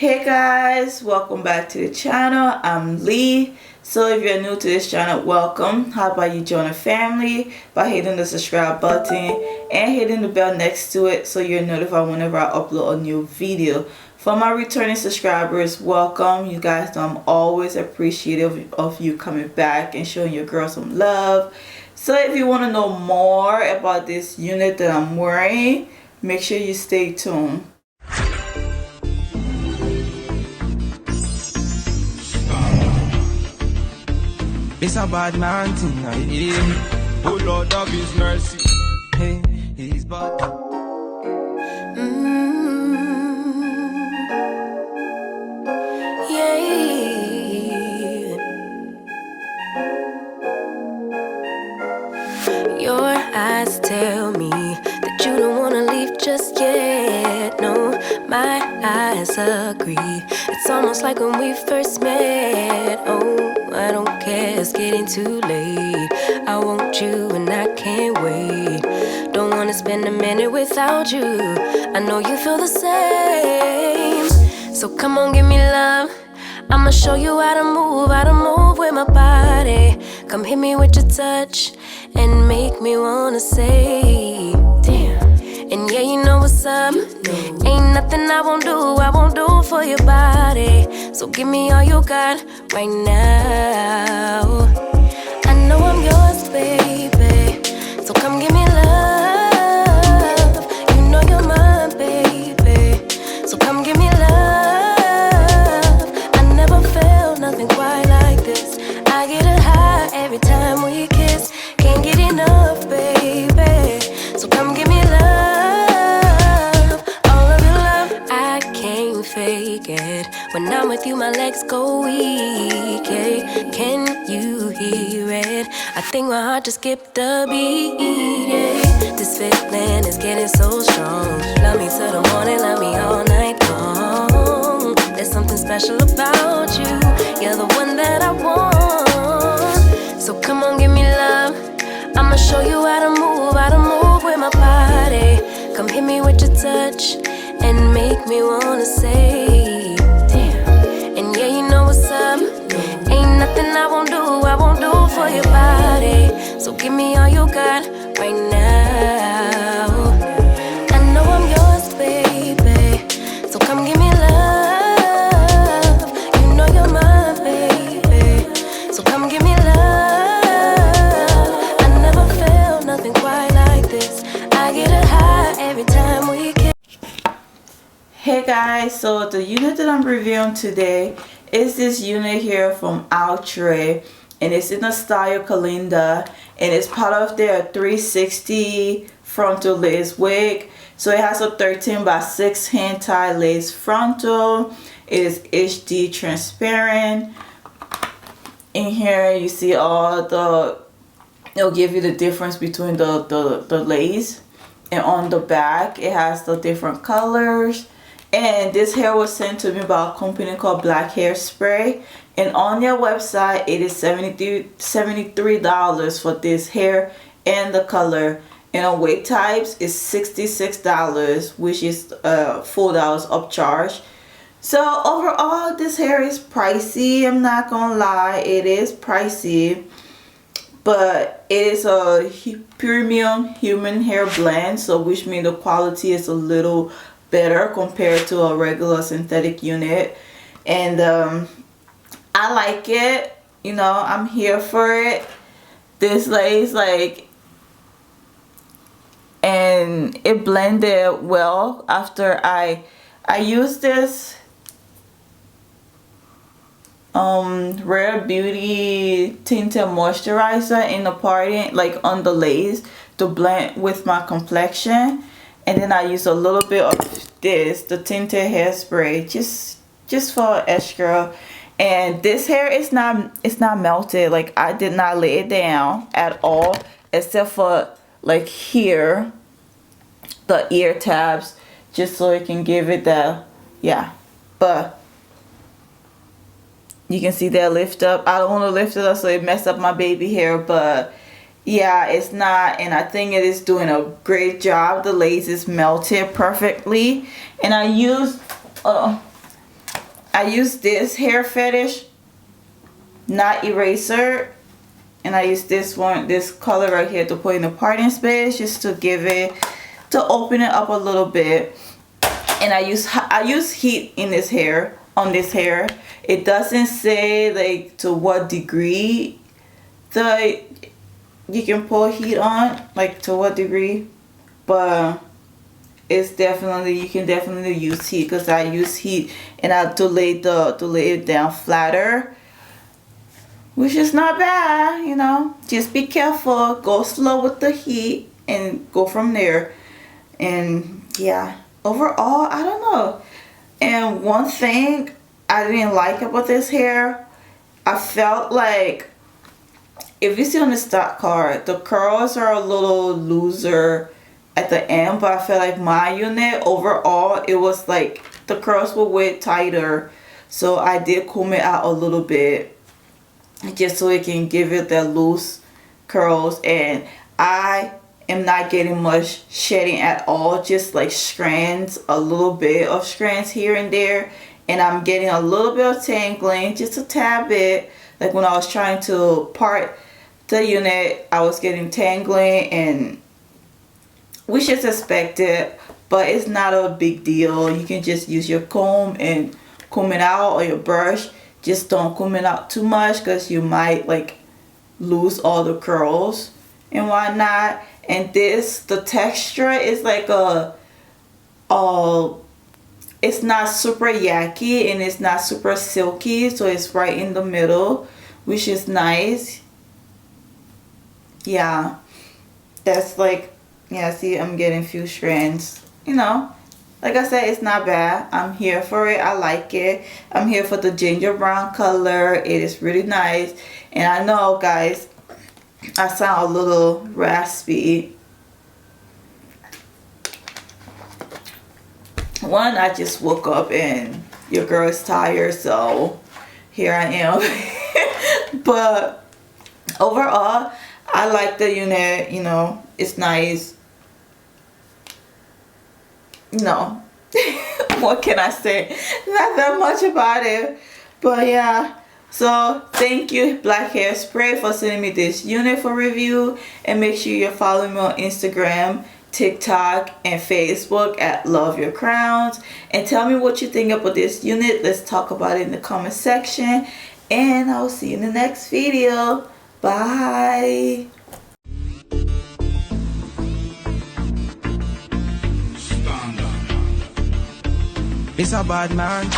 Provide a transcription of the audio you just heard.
Hey guys, welcome back to the channel. I'm Lee. So if you're new to this channel, welcome. How about you join the family by hitting the subscribe button and hitting the bell next to it so you're notified whenever I upload a new video. For my returning subscribers, welcome. You guys know I'm always appreciative of you coming back and showing your girl some love. So if you want to know more about this unit that I'm wearing, make sure you stay tuned. It's a bad man tonight. Oh Lord of His mercy. Hey, He's bad. Yeah. Your eyes tell me that you don't wanna leave just yet. No, my eyes agree. It's almost like when we first met. Oh, I don't care, it's getting too late. I want you and I can't wait. Don't wanna spend a minute without you. I know you feel the same. So come on, give me love. I'ma show you how to move with my body. Come hit me with your touch and make me wanna say, damn. And yeah, you know what's up. Ain't nothing I won't do for your body. So give me all you got right now. I know I'm yours, baby. So come give me love. You know you're mine, baby. So come give me love. I never felt nothing quite like this. I get a high every time we kiss. Can't get enough, baby. So come give me love, all of your love. I can't fake it. When I'm with you, my legs go weak. Yeah. Can you hear it? I think my heart just skipped a beat. Yeah. This feeling is getting so strong. Love me till the morning, love me all night long. There's something special about you. You're the one that I want. So come on, give me love. I'ma show you how to move with my body. Come hit me with your touch and make me wanna say, damn. And yeah, you know what's up. Ain't nothing I won't do for your body. So give me all you got right now. I know I'm yours, baby. So come give me love. You know you're mine, baby. So come give me love. I never felt nothing quite like this. I get a high every time we kiss. Hey guys, so the unit that I'm reviewing today is this unit here from Outre, and it's in the style Kalinda, and it's part of their 360 frontal lace wig. So it has a 13x6 hand tie lace frontal. It is HD transparent. In here you see all the, it'll give you the difference between the lace, and on the back it has the different colors. And this hair was sent to me by a company called Black Hairspray, and on their website it is $73 for this hair and the color, and on wig types is $66, which is $4 upcharge. So overall this hair is pricey. I'm not gonna lie, it is pricey, but it is a premium human hair blend, so which means the quality is a little better compared to a regular synthetic unit. And I like it, you know, I'm here for it. This lace, like, and it blended well after I used this Rare Beauty tinted moisturizer in the party, like on the lace, to blend with my complexion. And then I use a little bit of this, the tinted hairspray, just for extra. And this hair is not melted. Like, I did not lay it down at all, except for like here, the ear tabs, just so it can give it the, yeah. But you can see that lift up. I don't want to lift it up so it mess up my baby hair, but yeah, it's not, and I think it is doing a great job. The lace is melted perfectly, and I used I use this hair fetish, not eraser, and I use this one, this color right here, to put in the parting space, just to give it, to open it up a little bit. And I use heat in this hair, on this hair. It doesn't say like to what degree you can pull heat on, like to what degree, but it's definitely, you can definitely use heat, because I use heat and I to lay it down flatter, which is not bad, you know. Just be careful, go slow with the heat and go from there. And yeah, overall, I don't know. And one thing I didn't like about this hair, I felt like, if you see on the stock card, the curls are a little looser at the end, but I feel like my unit overall, it was like the curls were way tighter, so I did comb it out a little bit just so it can give it that loose curls. And I am not getting much shedding at all, just like strands, a little bit of strands here and there, and I'm getting a little bit of tangling, just a tad bit. Like when I was trying to part the unit, I was getting tangling, and which is expected, but it's not a big deal. You can just use your comb and comb it out, or your brush. Just don't comb it out too much, because you might like lose all the curls and whatnot. And this, the texture is like it's not super yucky and it's not super silky, so it's right in the middle, which is nice. Yeah, that's like, yeah, see, I'm getting a few strands, you know. Like I said, it's not bad. I'm here for it. I like it. I'm here for the ginger brown color. It is really nice. And I know, guys, I sound a little raspy. One, I just woke up and your girl is tired, so here I am. But overall, I like the unit, you know, it's nice. No, what can I say? Not that much about it, but yeah. So thank you, Black Hairspray, for sending me this unit for review. And make sure you're following me on Instagram, TikTok, and Facebook at Love Your Crownz. And tell me what you think about this unit. Let's talk about it in the comment section. And I'll see you in the next video. Bye. It's a bad man.